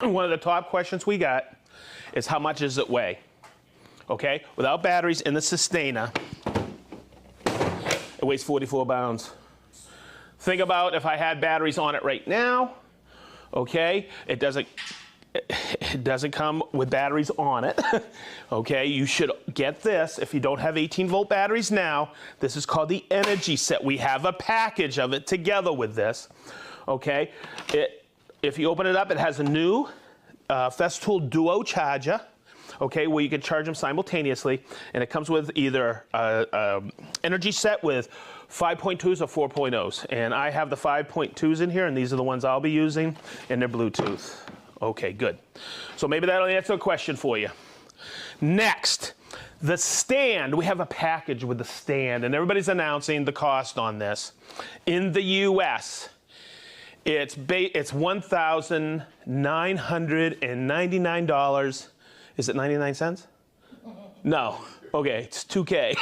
One of the top questions we got is how much does it weigh? Okay, without batteries in the Sustainer, it weighs 44 pounds. Think about if I had batteries on it right now. Okay, it doesn't come with batteries on it. Okay, you should get this if you don't have 18-volt batteries now. This is called the Energy Set. We have a package of it together with this. Okay, if you open it up, it has a new Festool Duo charger. Okay, where you can charge them simultaneously, and it comes with either Energy Set with 5.2s or 4.0s, and I have the 5.2s in here, and these are the ones I'll be using, and they're Bluetooth. Okay, good. So maybe that'll answer a question for you. Next, the stand. We have a package with the stand, and everybody's announcing the cost on this. In the U.S., it's $1,999. Is it 99 cents? No. Okay, it's $2K.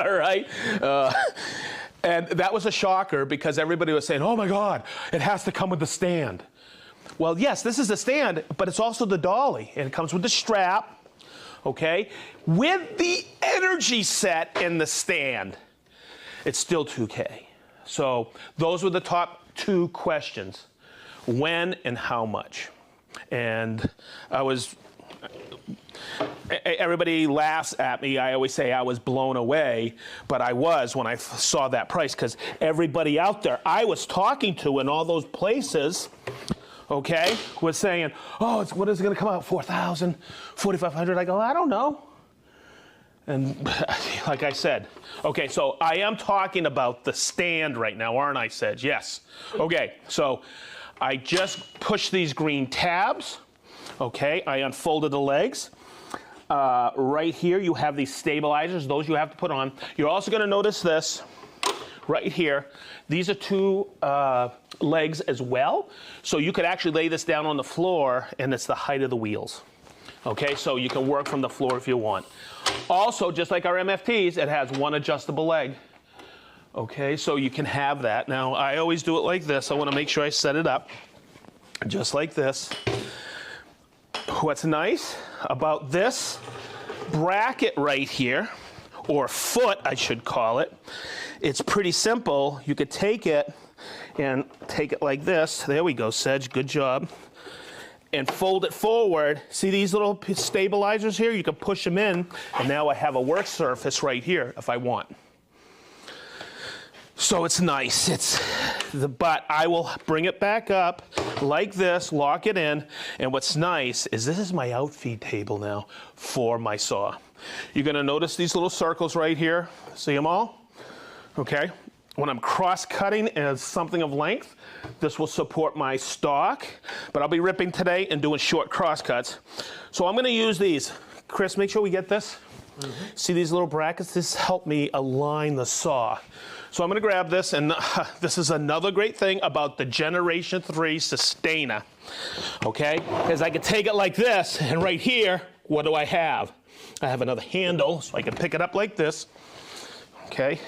All right. And that was a shocker because everybody was saying, oh my God, it has to come with the stand. Well, yes, this is the stand, but it's also the dolly, and it comes with the strap, okay? With the Energy Set in the stand, it's still $2K. So those were the top two questions: when and how much. And everybody laughs at me. I always say I was blown away, but I was when I saw that price, because everybody out there I was talking to in all those places, okay, was saying, oh, what is it going to come out, 4,000, 4,500? I go, I don't know. And like I said, okay, so I am talking about the stand right now, aren't I, Sedge? Yes. Okay, so I just pushed these green tabs. Okay, I unfolded the legs. Right here, you have these stabilizers. Those you have to put on. You're also going to notice this right here. These are two legs as well. So you could actually lay this down on the floor, and it's the height of the wheels. Okay, so you can work from the floor if you want. Also, just like our MFTs, it has one adjustable leg. Okay, so you can have that. Now, I always do it like this. I want to make sure I set it up just like this. What's nice about this bracket right here, or foot I should call it, it's pretty simple. You could take it and take it like this. There we go, Sedge, good job. And fold it forward. See these little stabilizers here? You can push them in, and now I have a work surface right here if I want. So it's nice. But I will bring it back up like this, lock it in, and what's nice is this is my outfeed table now for my saw. You're gonna notice these little circles right here. See them all? Okay. When I'm cross-cutting as something of length, this will support my stock, but I'll be ripping today and doing short cross-cuts. So I'm gonna use these. Chris, make sure we get this. See these little brackets? This helped me align the saw. So I'm going to grab this, and this is another great thing about the Generation 3 Sustainer, okay? Is I can take it like this, and right here, what do I have? I have another handle, so I can pick it up like this, okay?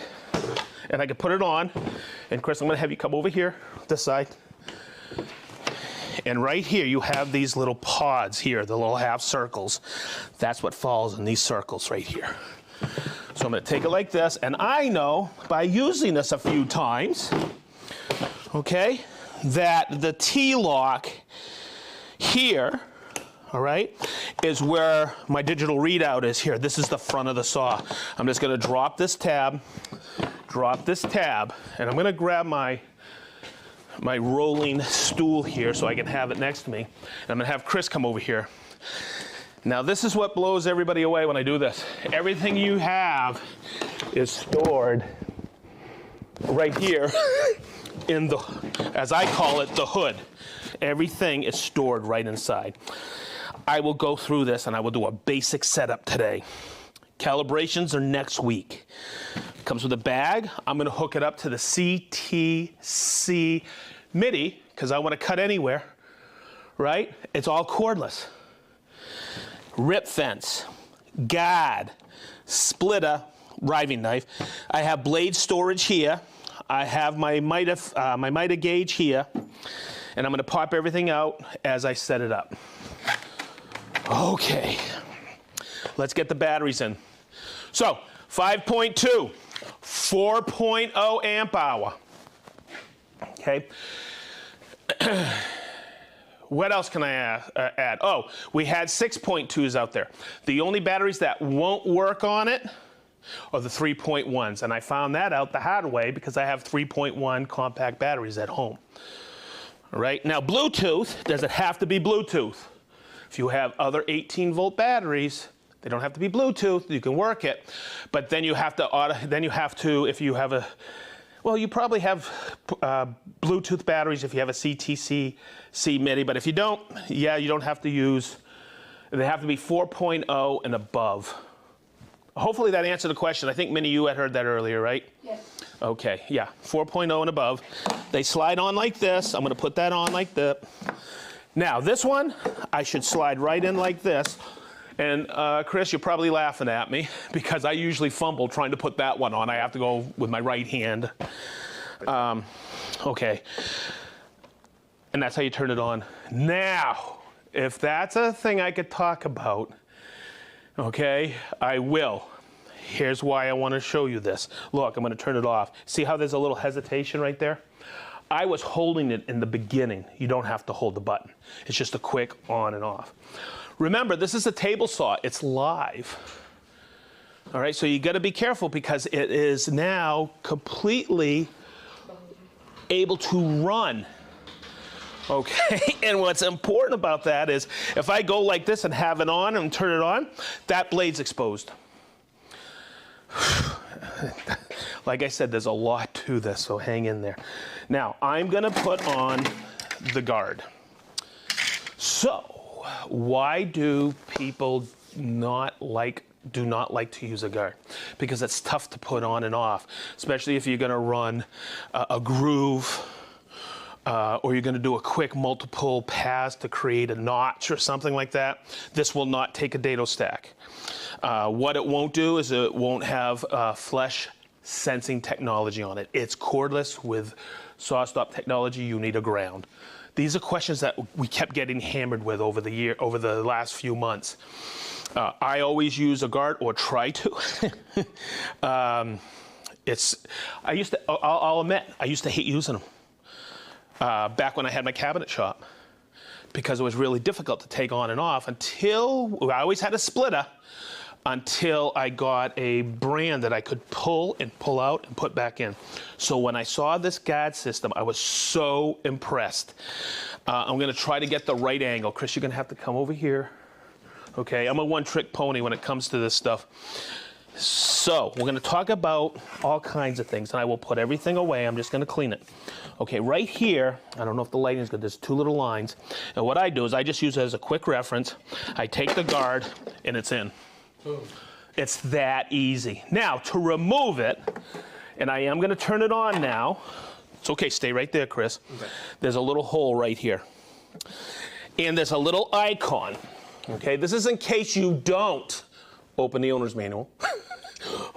And I can put it on, and Chris, I'm going to have you come over here, this side. And right here, you have these little pods here, the little half circles. That's what falls in these circles right here. So I'm going to take it like this, and I know by using this a few times, okay, that the T-lock here, all right, is where my digital readout is here. This is the front of the saw. I'm just going to drop this tab, and I'm going to grab my rolling stool here so I can have it next to me. And I'm going to have Chris come over here. Now this is what blows everybody away when I do this. Everything you have is stored right here in the, as I call it, the hood. Everything is stored right inside. I will go through this and I will do a basic setup today. Calibrations are next week. It comes with a bag. I'm going to hook it up to the CTC MIDI because I want to cut anywhere, right? It's all cordless. Rip fence, guard, splitter, riving knife. I have blade storage here. I have my Mida gauge here. And I'm going to pop everything out as I set it up. Okay, let's get the batteries in. So 5.2, 4.0 amp hour. Okay. What else can I add? Oh, we had 6.2s out there. The only batteries that won't work on it are the 3.1s, and I found that out the hard way because I have 3.1 compact batteries at home. All right, now Bluetooth, does it have to be Bluetooth? If you have other 18-volt batteries, they don't have to be Bluetooth, you can work it, but then you have to, if you have a, well, you probably have Bluetooth batteries if you have a CTC C MIDI, but if you don't, yeah, you don't have to use, they have to be 4.0 and above. Hopefully that answered the question. I think many of you had heard that earlier, right? Yes. Okay, yeah, 4.0 and above. They slide on like this. I'm going to put that on like that. Now, this one, I should slide right in like this. And Chris, you're probably laughing at me because I usually fumble trying to put that one on. I have to go with my right hand. Okay. And that's how you turn it on. Now, if that's a thing I could talk about, okay, I will. Here's why I want to show you this. Look, I'm going to turn it off. See how there's a little hesitation right there? I was holding it in the beginning. You don't have to hold the button. It's just a quick on and off. Remember, this is a table saw. It's live. All right, so you got to be careful because it is now completely able to run. Okay, and what's important about that is if I go like this and have it on and turn it on, that blade's exposed. Like I said, there's a lot to this, so hang in there. Now, I'm going to put on the guard. So, why do people do not like to use a guard? Because it's tough to put on and off, especially if you're going to run a groove or you're going to do a quick multiple pass to create a notch or something like that. This will not take a dado stack. What it won't do is it won't have flesh sensing technology on it. It's cordless with saw stop technology. You need a ground. These are questions that we kept getting hammered with over the last few months. I always use a guard or try to. I'll admit, I used to hate using them back when I had my cabinet shop because it was really difficult to take on and off until I always had a splitter until I got a brand that I could pull and pull out and put back in. So when I saw this guard system, I was so impressed. I'm going to try to get the right angle. Chris, you're going to have to come over here. Okay, I'm a one-trick pony when it comes to this stuff. So we're going to talk about all kinds of things, and I will put everything away. I'm just going to clean it. Okay, right here, I don't know if the lighting is good. There's two little lines. And what I do is I just use it as a quick reference. I take the guard, and it's in. It's that easy. Now, to remove it, and I am going to turn it on now. It's okay, stay right there, Chris. Okay. There's a little hole right here. And there's a little icon. Okay, this is in case you don't open the owner's manual.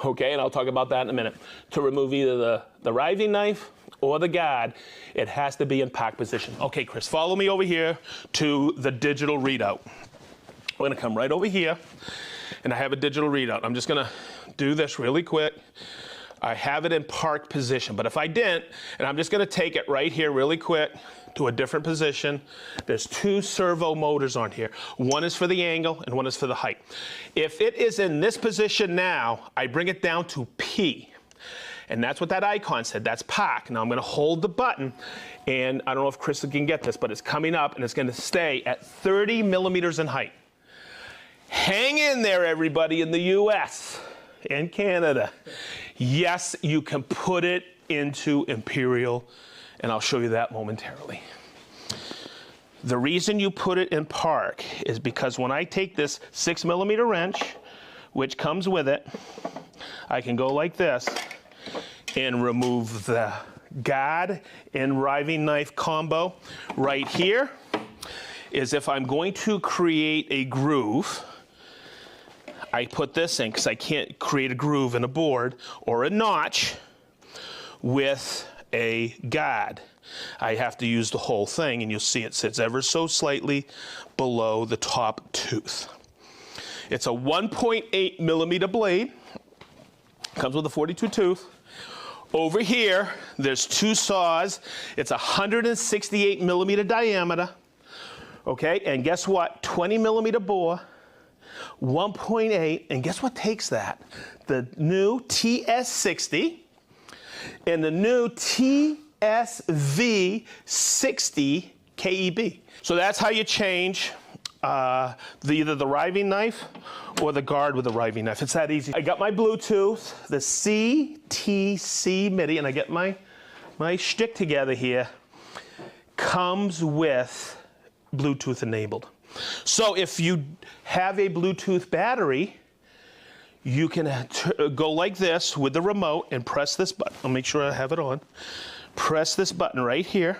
Okay, and I'll talk about that in a minute. To remove either the riving knife or the guard, it has to be in park position. Okay, Chris, follow me over here to the digital readout. We're going to come right over here. And I have a digital readout. I'm just going to do this really quick. I have it in park position, but if I didn't, and I'm just going to take it right here really quick to a different position. There's two servo motors on here. One is for the angle and one is for the height. If it is in this position now, I bring it down to P. And that's what that icon said. That's park. Now I'm going to hold the button, and I don't know if Chris can get this, but it's coming up, and it's going to stay at 30 millimeters in height. Hang in there, everybody in the US and Canada. Yes, you can put it into Imperial, and I'll show you that momentarily. The reason you put it in park is because when I take this 6mm wrench, which comes with it, I can go like this and remove the guard and riving knife combo. Right here is if I'm going to create a groove, I put this in because I can't create a groove in a board or a notch with a guard. I have to use the whole thing, and you'll see it sits ever so slightly below the top tooth. It's a 1.8 millimeter blade. Comes with a 42 tooth. Over here, there's two saws. It's 168 millimeter diameter. Okay, and guess what? 20 millimeter bore, 1.8, and guess what takes that? The new TS60 and the new TSV60 KEB. So that's how you change either the riving knife or the guard with the riving knife. It's that easy. I got my Bluetooth, the CTC MIDI, and I get my shtick together here. Comes with Bluetooth enabled. So if you have a Bluetooth battery, you can go like this with the remote and press this button. I'll make sure I have it on. Press this button right here.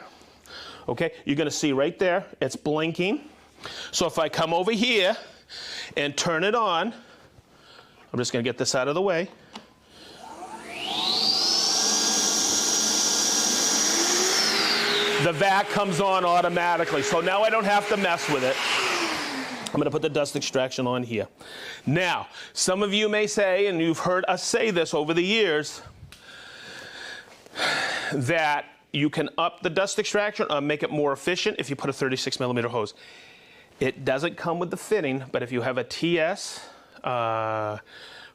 Okay, you're gonna see right there, it's blinking. So if I come over here and turn it on, I'm just gonna get this out of the way. The vac comes on automatically, so now I don't have to mess with it. I'm gonna put the dust extraction on here. Now, some of you may say, and you've heard us say this over the years, that you can up the dust extraction or make it more efficient if you put a 36 millimeter hose. It doesn't come with the fitting, but if you have a TS,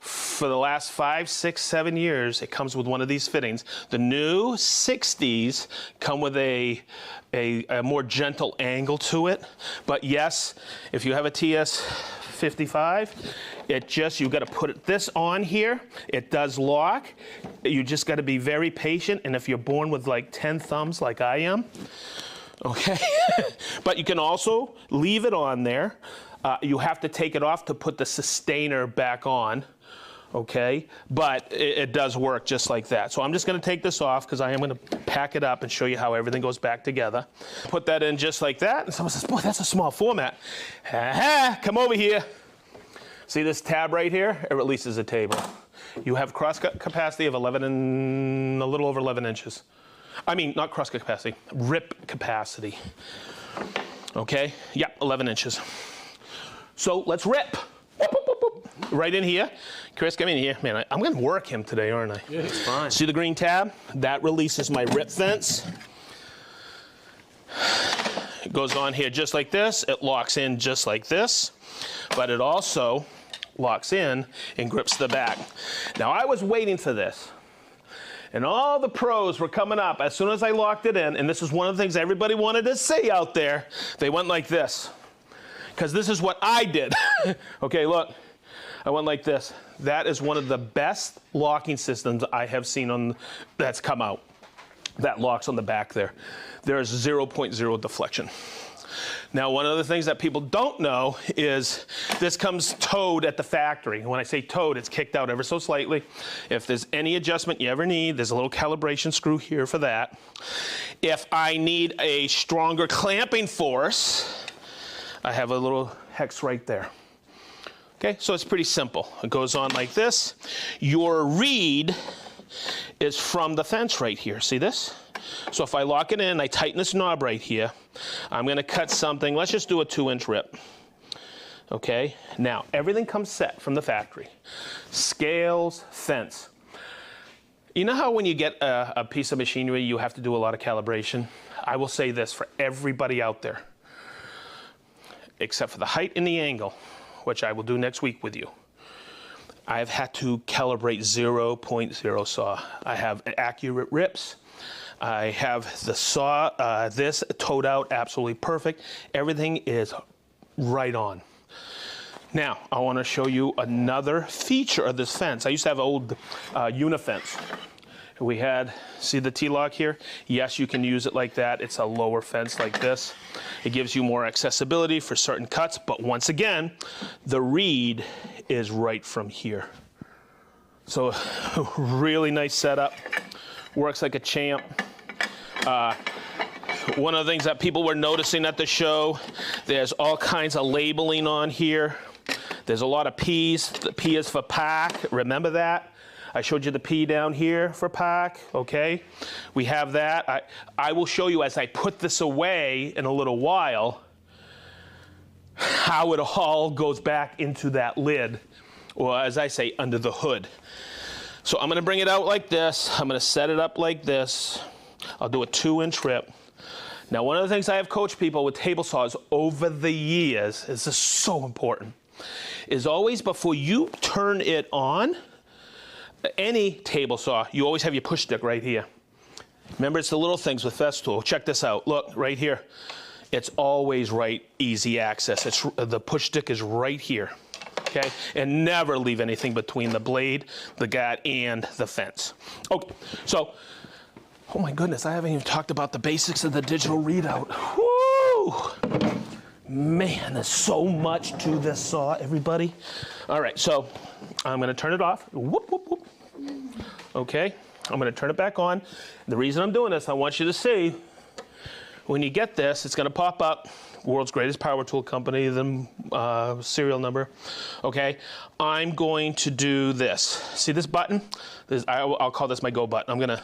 for the last 5, 6, 7 years, it comes with one of these fittings. The new 60s come with a more gentle angle to it. But yes, if you have a TS 55, you got to put this on here. It does lock. You just got to be very patient. And if you're born with like 10 thumbs like I am, okay, but you can also leave it on there. You have to take it off to put the sustainer back on. Okay, but it does work just like that. So I'm just gonna take this off because I am gonna pack it up and show you how everything goes back together. Put that in just like that, and someone says, boy, that's a small format. Come over here. See this tab right here? It releases a table. You have crosscut capacity of 11 and a little over 11 inches. I mean, not crosscut capacity, rip capacity. Okay, yep, 11 inches. So let's rip. Right in here. Chris, come in here. Man, I'm going to work him today, aren't I? Yeah, it's fine. See the green tab? That releases my rip fence. It goes on here just like this. It locks in just like this. But it also locks in and grips the back. Now, I was waiting for this. And all the pros were coming up as soon as I locked it in. And this is one of the things everybody wanted to say out there. They went like this. Because this is what I did. Okay, look. I went like this. That is one of the best locking systems I have seen that's come out. That locks on the back there. There is 0.0 deflection. Now, one of the things that people don't know is this comes towed at the factory. When I say towed, it's kicked out ever so slightly. If there's any adjustment you ever need, there's a little calibration screw here for that. If I need a stronger clamping force, I have a little hex right there. Okay, so it's pretty simple. It goes on like this. Your reed is from the fence right here. See this? So if I lock it in, I tighten this knob right here. I'm gonna cut something. Let's just do a 2-inch rip. Okay, now everything comes set from the factory. Scales, fence. You know how when you get a piece of machinery, you have to do a lot of calibration? I will say this for everybody out there, except for the height and the angle, which I will do next week with you. I've had to calibrate 0.0 saw. I have accurate rips. I have the saw, this towed out absolutely perfect. Everything is right on. Now, I want to show you another feature of this fence. I used to have an old Unifence. We had, see the T-lock here? Yes, you can use it like that. It's a lower fence like this. It gives you more accessibility for certain cuts, but once again, the reed is right from here. So, really nice setup. Works like a champ. One of the things that people were noticing at the show, there's all kinds of labeling on here. There's a lot of P's. The P is for pack, remember that? I showed you the P down here for pack, okay? We have that. I will show you as I put this away in a little while how it all goes back into that lid, or as I say, under the hood. So I'm gonna bring it out like this. I'm gonna set it up like this. I'll do a 2-inch rip. Now, one of the things I have coached people with table saws over the years, this is so important, is always before you turn it on, any table saw, you always have your push stick right here. Remember, it's the little things with Festool. Check this out. Look, right here. It's always right, easy access. The push stick is right here, okay? And never leave anything between the blade, the guide, and the fence. Okay, so, oh my goodness, I haven't even talked about the basics of the digital readout. Woo! Man, there's so much to this saw, everybody. All right, so I'm gonna turn it off. Whoop, whoop, whoop. Okay, I'm gonna turn it back on. The reason I'm doing this, I want you to see, when you get this, it's gonna pop up, world's greatest power tool company, the serial number, okay? I'm going to do this. See this button? I'll call this my go button. I'm gonna,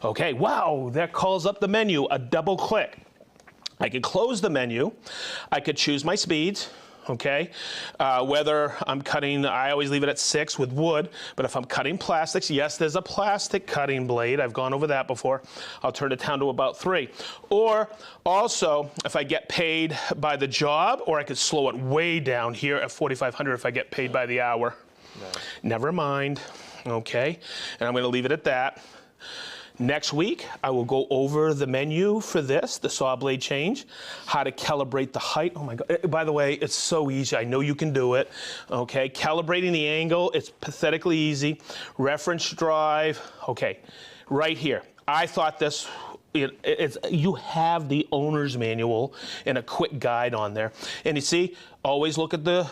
okay, wow, that calls up the menu, a double click. I could close the menu. I could choose my speeds, okay? Whether I'm cutting, I always leave it at 6 with wood, but if I'm cutting plastics, yes, there's a plastic cutting blade. I've gone over that before. I'll turn it down to about 3. Or also, if I get paid by the job, or I could slow it way down here at 4,500 if I get paid by the hour. Nice. Never mind, okay? And I'm gonna leave it at that. Next week, I will go over the menu for this, the saw blade change, how to calibrate the height. Oh my God, by the way, it's so easy. I know you can do it, okay? Calibrating the angle, it's pathetically easy. Reference drive, okay, right here. I thought this, you have the owner's manual and a quick guide on there. And you see, always look at the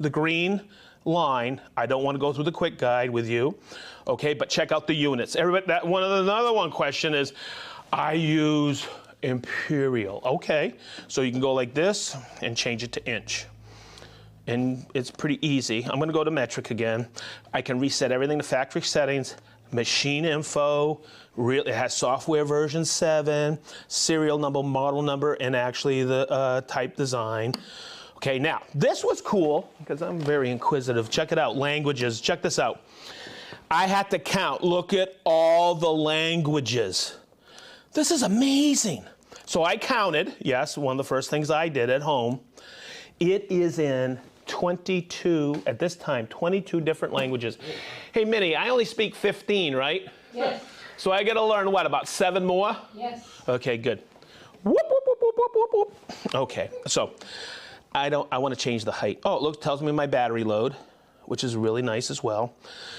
green line. I don't want to go through the quick guide with you, okay, but check out the units. Everybody, another one question is, I use imperial. Okay, so you can go like this and change it to inch. And it's pretty easy. I'm going to go to metric again. I can reset everything to factory settings, machine info, it has software version 7, serial number, model number, and actually the type design. Okay, now, this was cool, because I'm very inquisitive. Check it out, languages, check this out. I had to count, look at all the languages. This is amazing. So I counted, yes, one of the first things I did at home. It is in 22, at this time, 22 different languages. Hey, Minnie, I only speak 15, right? Yes. So I gotta learn what, about 7 more? Yes. Okay, good. Whoop, whoop, whoop, whoop, whoop, whoop, whoop. Okay, so. I want to change the height. Oh, look, tells me my battery load, which is really nice as well.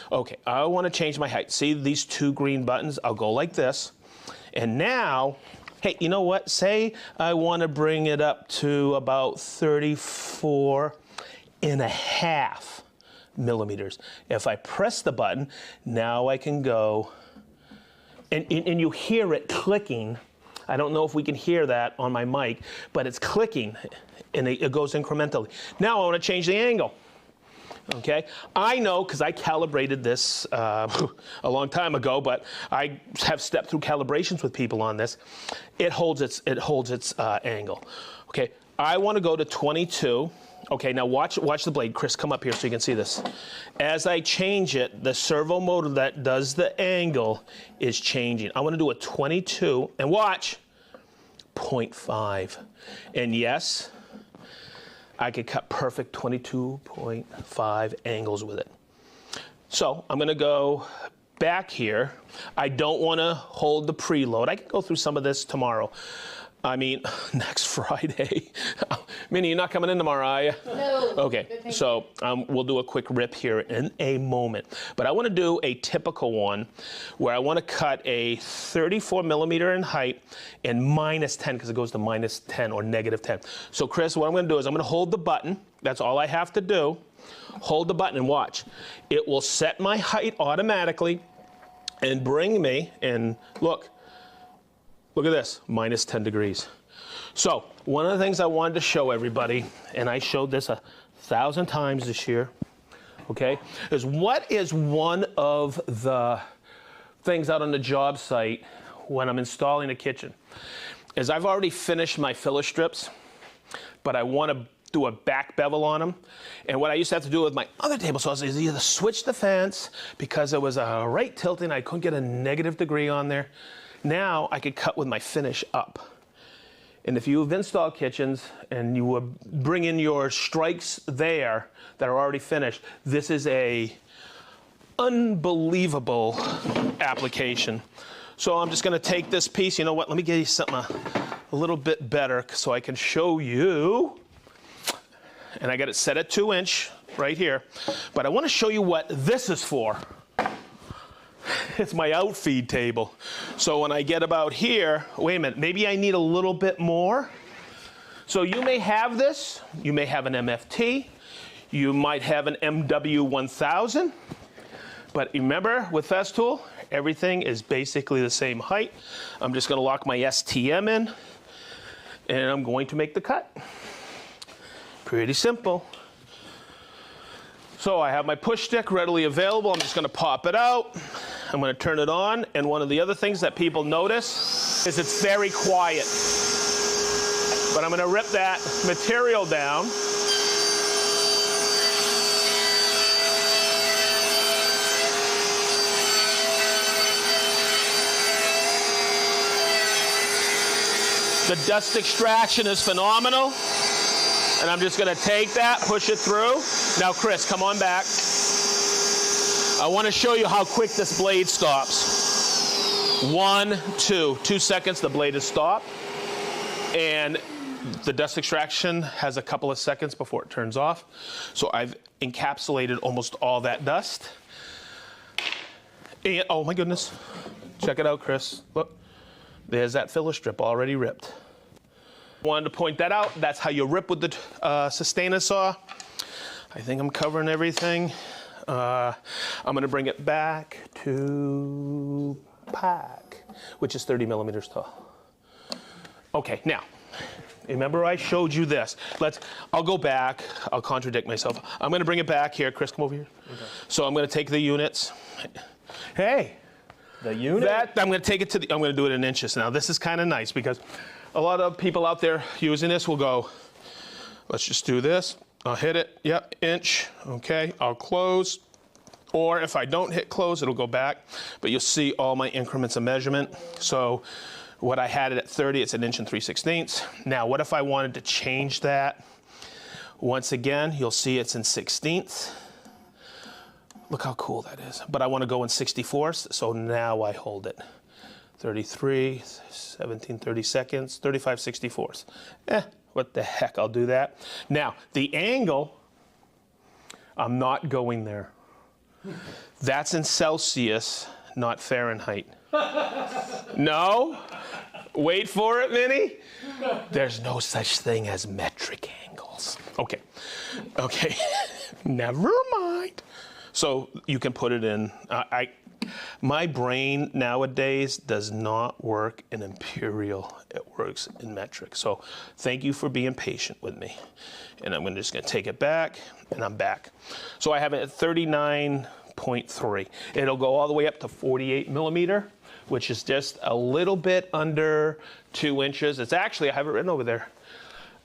Okay, I want to change my height. See these 2 green buttons? I'll go like this. And now, hey, you know what? Say I want to bring it up to about 34.5 millimeters. If I press the button, now I can go, and you hear it clicking. I don't know if we can hear that on my mic, but it's clicking. And it goes incrementally. Now I want to change the angle. Okay, I know because I calibrated this a long time ago, but I have stepped through calibrations with people on this. It holds its angle. Okay, I want to go to 22. Okay, now watch the blade. Chris, come up here so you can see this. As I change it, the servo motor that does the angle is changing. I want to do a 22, and watch, 0.5. And yes, I could cut perfect 22.5 angles with it. So I'm gonna go back here. I don't wanna hold the preload. I can go through some of this tomorrow. I mean, next Friday. Minnie, you're not coming in tomorrow, are you? No. Okay, so we'll do a quick rip here in a moment. But I want to do a typical one where I want to cut a 34 millimeter in height and -10, because it goes to -10 or -10. So Chris, what I'm going to do is I'm going to hold the button. That's all I have to do. Hold the button and watch. It will set my height automatically and bring me, and look at this, -10 degrees. So one of the things I wanted to show everybody, and I showed this 1,000 times this year, okay, is what is one of the things out on the job site when I'm installing a kitchen is I've already finished my filler strips, but I want to do a back bevel on them. And what I used to have to do with my other table saws is either switch the fence because it was right tilting, I couldn't get a negative degree on there. Now I could cut with my finish up. And if you've installed kitchens and you would bring in your strikes there that are already finished, this is a unbelievable application. So I'm just gonna take this piece, you know what, let me get you something a little bit better so I can show you. And I got it set at 2" right here. But I wanna show you what this is for. It's my outfeed table. So when I get about here, wait a minute, maybe I need a little bit more. So you may have this, you may have an MFT, you might have an MW1000, but remember with Festool, everything is basically the same height. I'm just gonna lock my STM in, and I'm going to make the cut. Pretty simple. So I have my push stick readily available. I'm just gonna pop it out. I'm gonna turn it on, and one of the other things that people notice is it's very quiet. But I'm gonna rip that material down. The dust extraction is phenomenal. And I'm just gonna take that, push it through. Now, Chris, come on back. I wanna show you how quick this blade stops. 1, 2 seconds, the blade is stopped. And the dust extraction has a couple of seconds before it turns off. So I've encapsulated almost all that dust. And, oh my goodness, check it out, Chris. Look, there's that filler strip already ripped. Wanted to point that out. That's how you rip with the sustainer saw. I think I'm covering everything. I'm gonna bring it back to pack, which is 30 millimeters tall. Okay, now, remember I showed you this. I'll go back, I'll contradict myself. I'm gonna bring it back here. Chris, come over here. Okay. So I'm gonna take the units. Hey. The unit? I'm gonna take it to I'm gonna do it in inches. Now this is kind of nice because a lot of people out there using this will go, let's just do this. I'll hit it, yep, inch, okay, I'll close. Or if I don't hit close, it'll go back. But you'll see all my increments of measurement. So what I had it at 30, it's 1 3/16 inches. Now, what if I wanted to change that? Once again, you'll see it's in 16ths. Look how cool that is. But I want to go in 64ths, so now I hold it. 33, 17, 32nds, 35 64ths. What the heck, I'll do that. Now, the angle, I'm not going there. That's in Celsius, not Fahrenheit. No? Wait for it, Vinny. There's no such thing as metric angles. Okay, okay, never mind. So you can put it in, my brain nowadays does not work in imperial, it works in metric. So thank you for being patient with me. And I'm just gonna take it back, and I'm back. So I have it at 39.3. It'll go all the way up to 48 millimeter, which is just a little bit under 2 inches. It's actually, I have it written over there.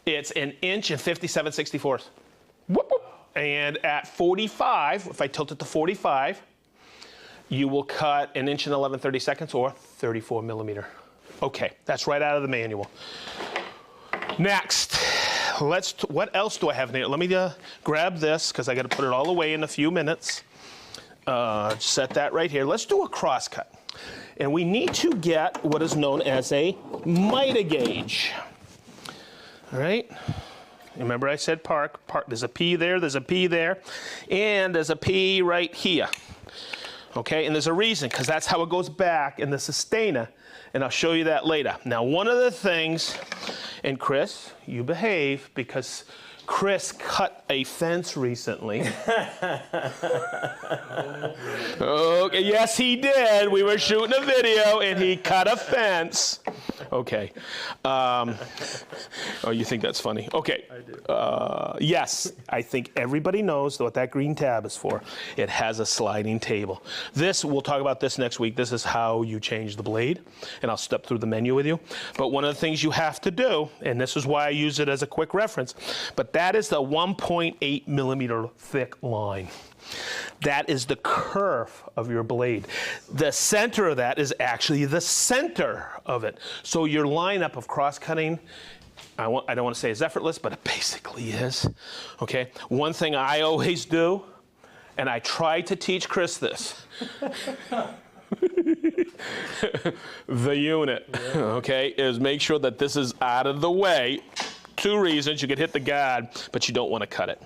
It's 1 inch and 57 64ths. Whoop, whoop. And at 45, if I tilt it to 45, you will cut 1 inch and 11 32nds or 34 millimeter. Okay, that's right out of the manual. Next, what else do I have in here? Let me grab this, because I got to put it all away in a few minutes. Set that right here. Let's do a cross cut. And we need to get what is known as a miter gauge. All right? Remember I said park. There's a P there, there's a P there, and there's a P right here. Okay, and there's a reason, because that's how it goes back in the sustainer, and I'll show you that later. Now, one of the things, and Chris, you behave, because Chris cut a fence recently. Okay, yes, he did. We were shooting a video, and he cut a fence. Okay. Oh, you think that's funny? Okay. I do. Yes, I think everybody knows what that green tab is for. It has a sliding table. This, we'll talk about this next week. This is how you change the blade, and I'll step through the menu with you. But one of the things you have to do, and this is why I use it as a quick reference, but that is the 1.8 millimeter thick line. That is the curve of your blade. The center of that is actually the center of it. So your lineup of cross-cutting, I don't want to say is effortless, but it basically is. Okay. One thing I always do, and I try to teach Chris this. The unit, okay, is make sure that this is out of the way. 2 reasons. You could hit the guard, but you don't want to cut it.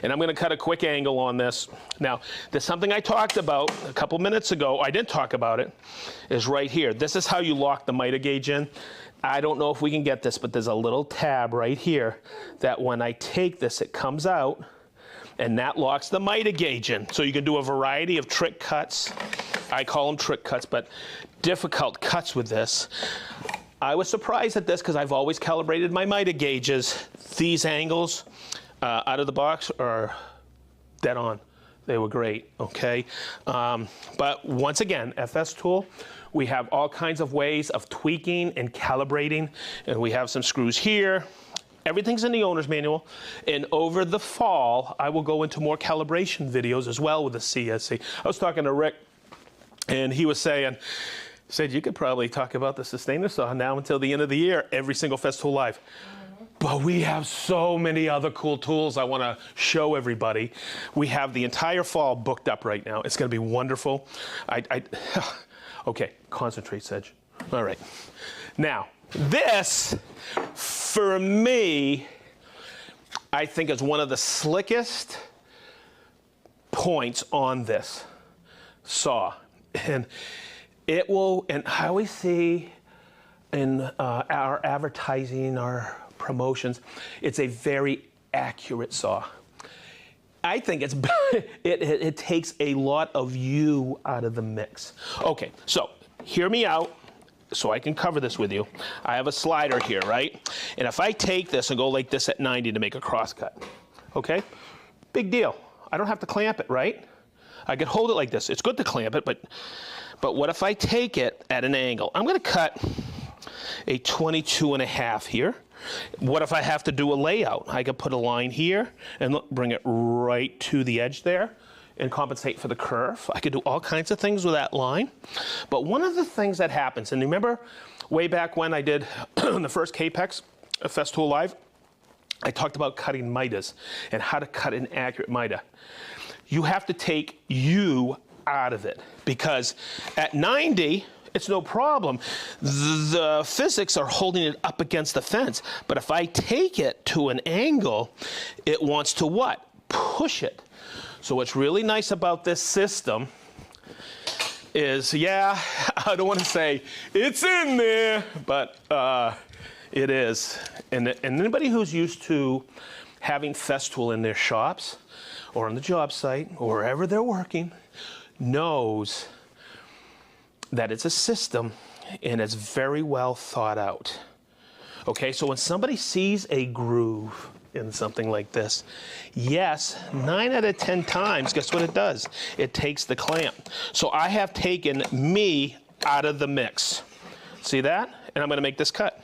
And I'm going to cut a quick angle on this. Now, there's something I talked about a couple minutes ago. I didn't talk about it. Is right here. This is how you lock the miter gauge in. I don't know if we can get this, but there's a little tab right here that when I take this, it comes out, and that locks the miter gauge in. So you can do a variety of trick cuts. I call them trick cuts, but difficult cuts with this. I was surprised at this because I've always calibrated my miter gauges. These angles out of the box are dead on. They were great, okay? But once again, Festool, we have all kinds of ways of tweaking and calibrating, and we have some screws here. Everything's in the owner's manual, and over the fall, I will go into more calibration videos as well with the CSC. I was talking to Rick, and he was saying, said you could probably talk about the sustainer saw now until the end of the year, every single Festool Live. But we have so many other cool tools I want to show everybody. We have the entire fall booked up right now. It's going to be wonderful. Okay, concentrate, Sedge. All right. Now, this, for me, I think is one of the slickest points on this saw. And it will, and I always see in our advertising, our promotions, it's a very accurate saw. I think it's it takes a lot of you out of the mix. Okay, so hear me out so I can cover this with you. I have a slider here, right? And if I take this and go like this at 90 to make a crosscut, okay? Big deal. I don't have to clamp it, right? I could hold it like this. It's good to clamp it, but what if I take it at an angle? I'm going to cut a 22.5 here. What if I have to do a layout? I could put a line here and look, bring it right to the edge there and compensate for the curve. I could do all kinds of things with that line. But one of the things that happens, and remember way back when I did the first Capex Festool Live, I talked about cutting miters and how to cut an accurate miter. You have to take you out of it, because at 90, it's no problem. The physics are holding it up against the fence. But if I take it to an angle, it wants to what? Push it. So what's really nice about this system is, yeah, I don't want to say it's in there, but it is. And anybody who's used to having Festool in their shops or on the job site or wherever they're working knows that it's a system and it's very well thought out. Okay, so when somebody sees a groove in something like this, yes, 9 out of 10 times, guess what it does? It takes the clamp. So I have taken me out of the mix. See that? And I'm going to make this cut.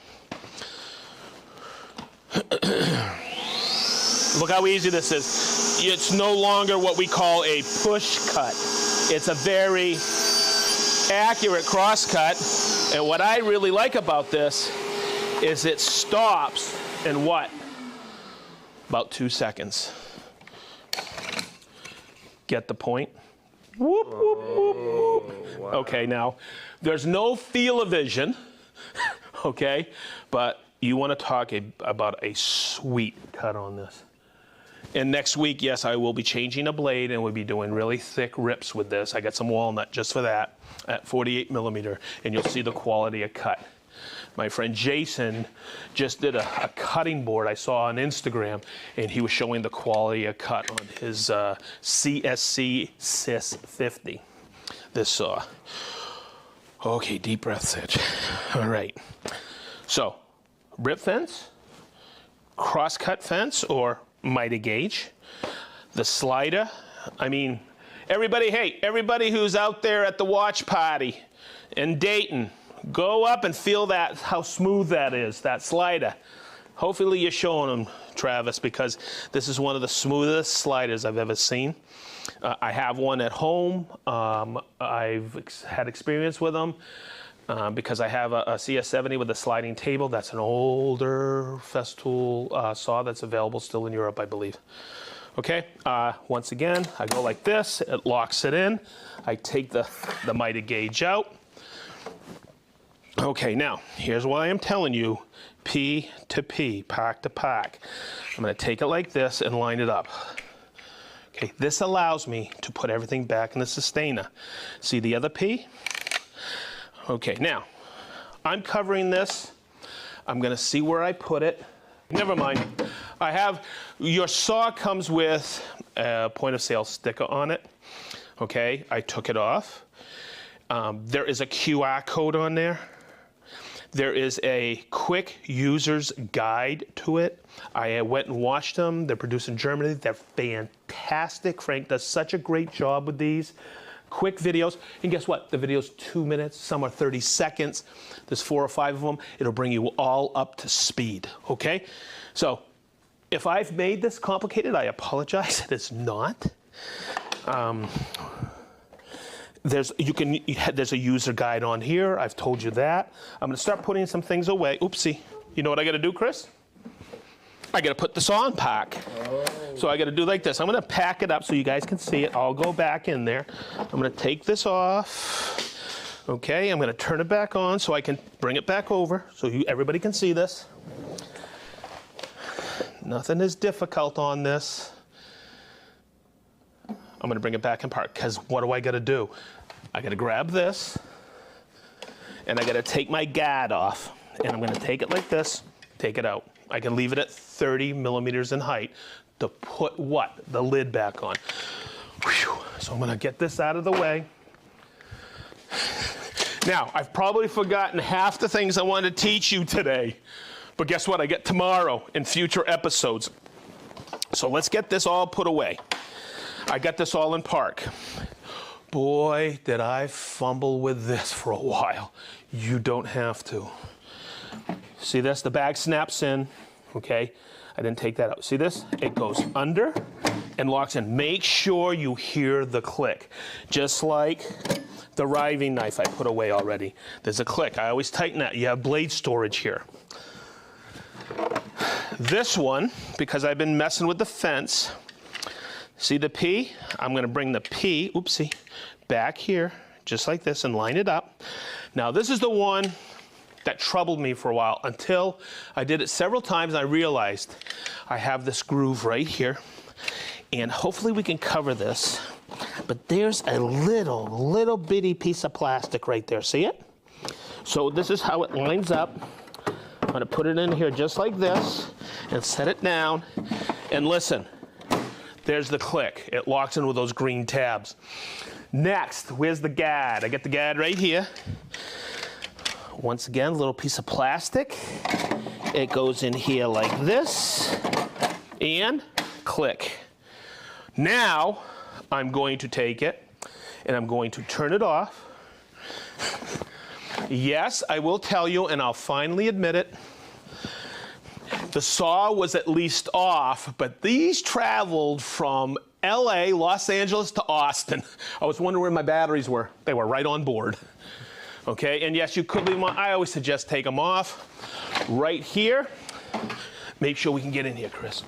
Look how easy this is. It's no longer what we call a push cut. It's a very accurate cross cut. And what I really like about this is it stops in what? About 2 seconds. Get the point? Whoop, whoop, whoop, whoop. Wow. Okay, now, there's no feel-o-vision, okay? But you want to talk about a sweet cut on this. And next week, yes, I will be changing a blade and we'll be doing really thick rips with this. I got some walnut just for that at 48 millimeter, and you'll see the quality of cut. My friend Jason just did a cutting board I saw on Instagram, and he was showing the quality of cut on his CSC SYS 50, this saw. Okay, deep breath, Sedge. All right. So, rip fence, cross-cut fence, or miter gauge, the slider. I mean, everybody who's out there at the watch party in Dayton, go up and feel that, how smooth that is, that slider. Hopefully you're showing them, Travis, because this is one of the smoothest sliders I've ever seen. I have one at home. I've had experience with them because I have a CS70 with a sliding table. That's an older Festool saw that's available still in Europe, I believe. Okay, once again, I go like this, it locks it in. I take the miter gauge out. Okay, now, here's why I'm telling you, P to P, pack to pack. I'm gonna take it like this and line it up. Okay, this allows me to put everything back in the sustainer. See the other P? Okay, now, I'm covering this. I'm gonna see where I put it. Never mind. Your saw comes with a point of sale sticker on it. Okay, I took it off. There is a QR code on there. There is a quick user's guide to it. I went and watched them. They're produced in Germany. They're fantastic. Frank does such a great job with these. Quick videos. And guess what? The video's 2 minutes. Some are 30 seconds. There's 4 or 5 of them. It'll bring you all up to speed. Okay? So, if I've made this complicated, I apologize. It is not. There's a user guide on here. I've told you that. I'm going to start putting some things away. Oopsie. You know what I got to do, Chris? I got to put this on pack. Oh. So I got to do like this. I'm going to pack it up so you guys can see it. I'll go back in there. I'm going to take this off. Okay, I'm going to turn it back on so I can bring it back over so everybody can see this. Nothing is difficult on this. I'm going to bring it back in park because what do I got to do? I got to grab this and I got to take my guard off and I'm going to take it like this, take it out. I can leave it at 30 millimeters in height to put what? The lid back on. Whew. So I'm going to get this out of the way. Now, I've probably forgotten half the things I wanted to teach you today, but guess what? I get tomorrow in future episodes. So let's get this all put away. I got this all in park. Boy, did I fumble with this for a while. You don't have to. See this? The bag snaps in, okay? I didn't take that out. See this? It goes under and locks in. Make sure you hear the click. Just like the riving knife I put away already. There's a click. I always tighten that. You have blade storage here. This one, because I've been messing with the fence, see the P? I'm going to bring the P, oopsie, back here, just like this, and line it up. Now, this is the one that troubled me for a while until I did it several times and I realized I have this groove right here. And hopefully we can cover this. But there's a little bitty piece of plastic right there. See it? So this is how it lines up. I'm going to put it in here just like this and set it down. And listen. There's the click. It locks in with those green tabs. Next, where's the guard? I got the guard right here. Once again, a little piece of plastic. It goes in here like this, and click. Now, I'm going to take it, and I'm going to turn it off. Yes, I will tell you, and I'll finally admit it, the saw was at least off, but these traveled from LA, Los Angeles to Austin. I was wondering where my batteries were. They were right on board. Okay, and yes, you could leave them on. I always suggest take them off. Right here, make sure we can get in here, Chris.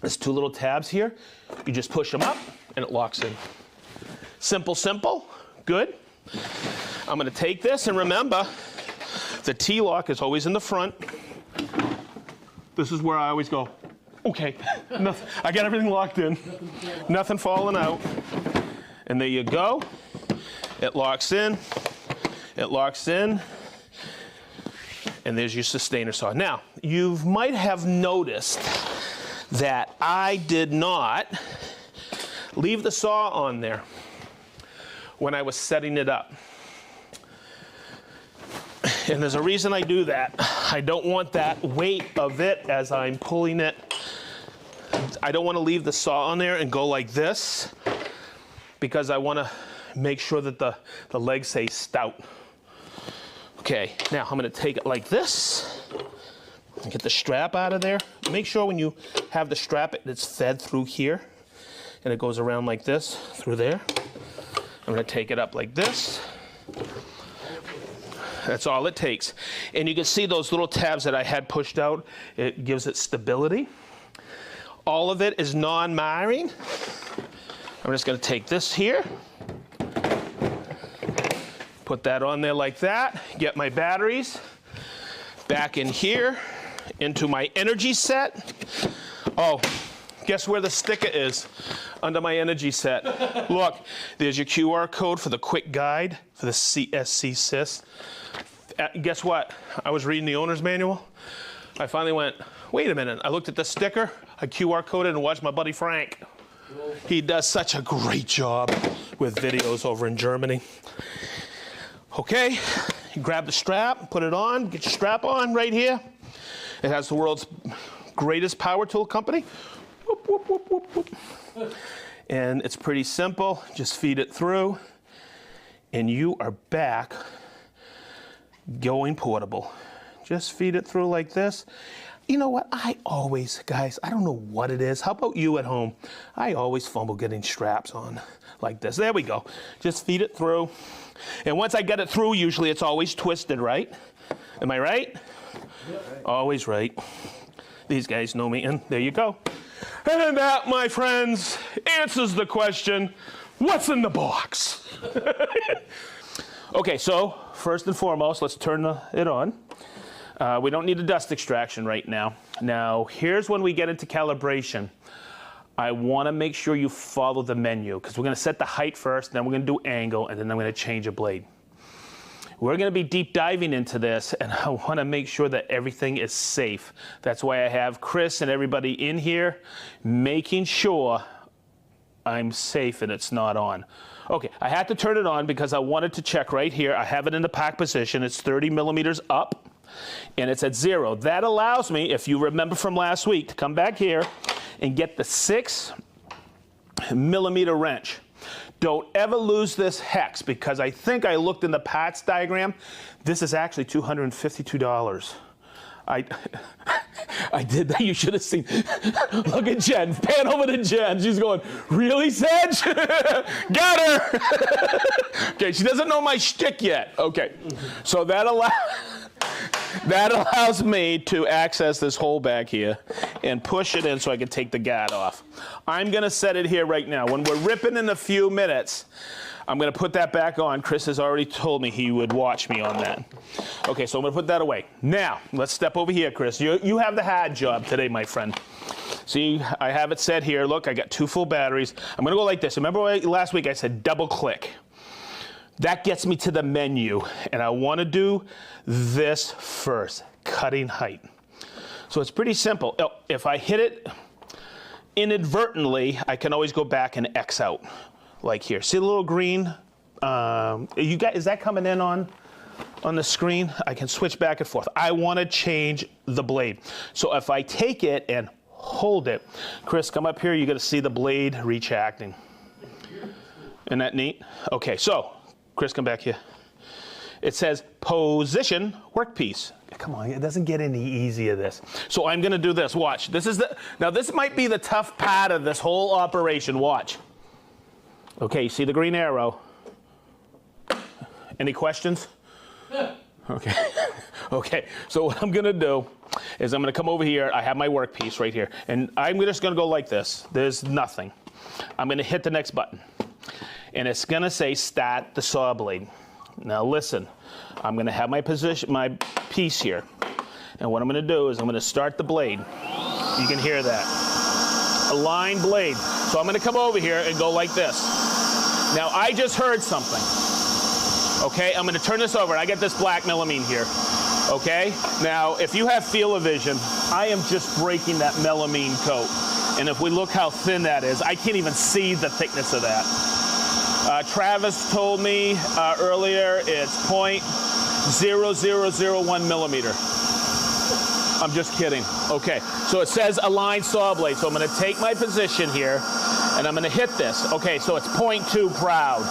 There's 2 little tabs here. You just push them up and it locks in. Simple, simple, good. I'm gonna take this and remember, the T-lock is always in the front. This is where I always go, okay, I got everything locked in, nothing falling out. And there you go, it locks in, and there's your sustainer saw. Now, you might have noticed that I did not leave the saw on there when I was setting it up. And there's a reason I do that. I don't want that weight of it as I'm pulling it. I don't want to leave the saw on there and go like this because I want to make sure that the legs stay stout. Okay, now I'm going to take it like this and get the strap out of there. Make sure when you have the strap, it's fed through here and it goes around like this through there. I'm going to take it up like this. That's all it takes. And you can see those little tabs that I had pushed out. It gives it stability. All of it is non-miring. I'm just going to take this here, put that on there like that, get my batteries back in here into my energy set. Oh, guess where the sticker is? Under my energy set. Look, there's your QR code for the quick guide for the CSC SYS. Guess what? I was reading the owner's manual. I finally went, wait a minute. I looked at the sticker, I QR coded and watched my buddy Frank. He does such a great job with videos over in Germany. Okay, you grab the strap, put it on, get your strap on right here. It has the world's greatest power tool company. Whoop, whoop, whoop, whoop, whoop. And it's pretty simple. Just feed it through and you are back going portable. Just feed it through like this. You know what? I always, guys, I don't know what it is. How about you at home? I always fumble getting straps on like this. There we go. Just feed it through. And once I get it through, usually it's always twisted, right? Am I right? Yeah, right. Always right. These guys know me, and there you go. And that, my friends, answers the question, what's in the box? Okay, so first and foremost, let's turn it on. We don't need a dust extraction right now. Now, here's when we get into calibration. I want to make sure you follow the menu because we're going to set the height first, then we're going to do angle, and then I'm going to change a blade. We're going to be deep diving into this, and I want to make sure that everything is safe. That's why I have Chris and everybody in here making sure I'm safe and it's not on. Okay, I had to turn it on because I wanted to check right here. I have it in the pack position. It's 30 millimeters up. And it's at 0. That allows me, if you remember from last week, to come back here and get the 6 millimeter wrench. Don't ever lose this hex because I think I looked in the parts diagram. This is actually $252. I did that. You should have seen. Look at Jen. Pan over to Jen. She's going, really, Sedge? Got her. Okay, she doesn't know my shtick yet. Okay, so that allows me to access this hole back here and push it in so I can take the guard off. I'm going to set it here right now. When we're ripping in a few minutes, I'm going to put that back on. Chris has already told me he would watch me on that. Okay, so I'm going to put that away. Now, let's step over here, Chris. You have the hard job today, my friend. See, I have it set here. Look, I got 2 full batteries. I'm going to go like this. Remember last week I said double click. That gets me to the menu, and I want to do this first, cutting height. So it's pretty simple. If I hit it inadvertently, I can always go back and X out, like here. See the little green? Is that coming in on the screen? I can switch back and forth. I want to change the blade. So if I take it and hold it, Chris, come up here. You're going to see the blade retracting. Isn't that neat? Okay, so Chris, come back here. It says position workpiece. Come on, it doesn't get any easier this. So I'm going to do this. Watch. Now this might be the tough part of this whole operation. Watch. Okay, you see the green arrow? Any questions? Okay. Okay. So what I'm going to do is I'm going to come over here. I have my workpiece right here, and I'm just going to go like this. There's nothing. I'm going to hit the next button. And it's going to say start the saw blade. Now listen, I'm going to have my piece here. And what I'm going to do is I'm going to start the blade. You can hear that. A line blade. So I'm going to come over here and go like this. Now I just heard something. Okay, I'm going to turn this over. I get this black melamine here. Okay, now if you have field-of-vision, I am just breaking that melamine coat. And if we look how thin that is, I can't even see the thickness of that. Travis told me earlier it's .0001 millimeter. I'm just kidding. Okay, so it says align saw blade. So I'm going to take my position here, and I'm going to hit this. Okay, so it's 0.2 proud.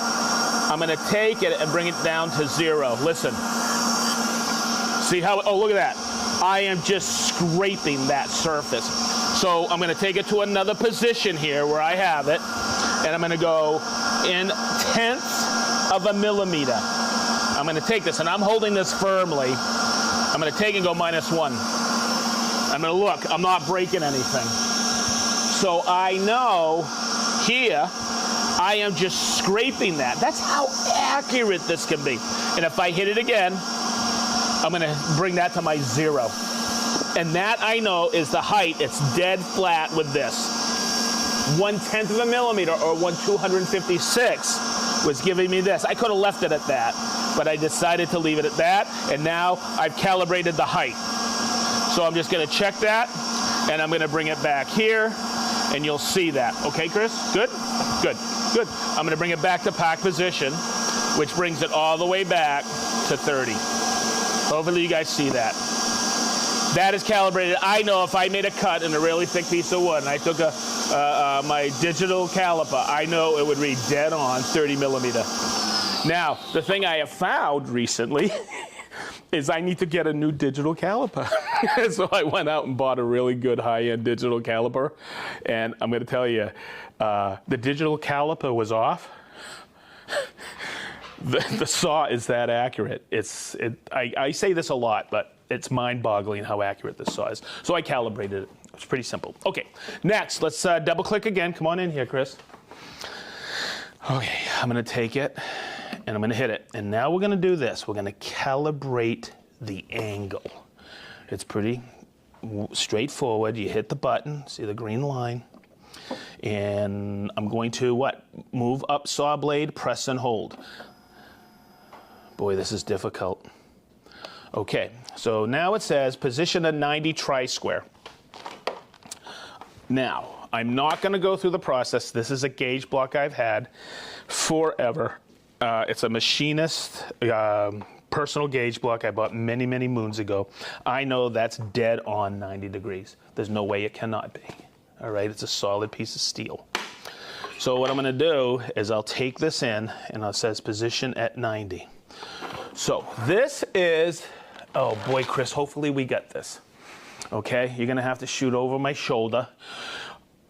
I'm going to take it and bring it down to 0. Listen. See how, oh, look at that. I am just scraping that surface. So I'm going to take it to another position here where I have it, and I'm going to go in tenths of a millimeter. I'm going to take this, and I'm holding this firmly. I'm going to take and go -1. I'm going to look. I'm not breaking anything. So I know here I am just scraping that. That's how accurate this can be. And if I hit it again, I'm going to bring that to my 0. And that I know is the height. It's dead flat with this. 1/10 of a millimeter, or 1/256, was giving me this. I could have left it at that, but I decided to leave it at that, and now I've calibrated the height. So I'm just going to check that, and I'm going to bring it back here, and you'll see that. Okay, Chris? Good? Good. Good. I'm going to bring it back to pack position, which brings it all the way back to 30. Hopefully you guys see that. That is calibrated. I know if I made a cut in a really thick piece of wood and I took my digital caliper, I know it would read dead on 30 millimeter. Now, the thing I have found recently is I need to get a new digital caliper. So I went out and bought a really good high-end digital caliper. And I'm going to tell you, the digital caliper was off. The saw is that accurate. I say this a lot, but it's mind-boggling how accurate this saw is. So I calibrated it. It's pretty simple. Okay, next, let's double-click again. Come on in here, Chris. Okay, I'm going to take it, and I'm going to hit it. And now we're going to do this. We're going to calibrate the angle. It's pretty straightforward. You hit the button, see the green line. And I'm going to, what? Move up saw blade, press and hold. Boy, this is difficult. Okay, so now it says position a 90 tri-square. Now, I'm not going to go through the process. This is a gauge block I've had forever. It's a machinist personal gauge block I bought many, many moons ago. I know that's dead on 90 degrees. There's no way it cannot be. All right, it's a solid piece of steel. So what I'm going to do is I'll take this in, and it says position at 90. So this is, oh boy, Chris, hopefully we get this. Okay, you're going to have to shoot over my shoulder.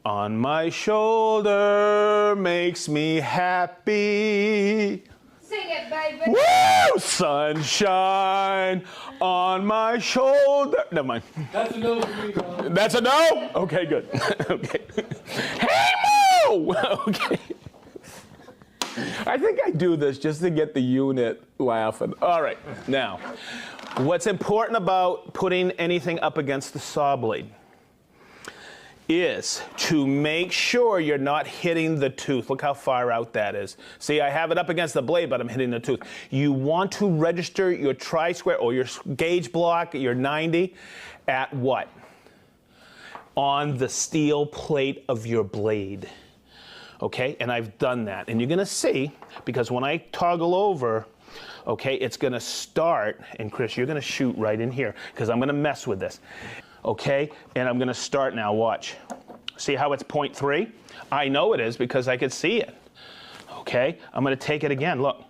On my shoulder makes me happy. Sing it, baby. Woo! Sunshine on my shoulder. Never mind. That's a no for me, bro. That's a no? Okay, good. Okay. Hey, Moo! Okay. I think I do this just to get the unit laughing. All right, now, what's important about putting anything up against the saw blade is to make sure you're not hitting the tooth. Look how far out that is. See, I have it up against the blade, but I'm hitting the tooth. You want to register your tri-square or your gauge block, your 90, at what? On the steel plate of your blade. Okay, and I've done that. And you're gonna see, because when I toggle over, okay, it's gonna start, and Chris, you're gonna shoot right in here, because I'm gonna mess with this. Okay, and I'm gonna start now, watch. See how it's 0.3? I know it is because I could see it. Okay, I'm gonna take it again, look.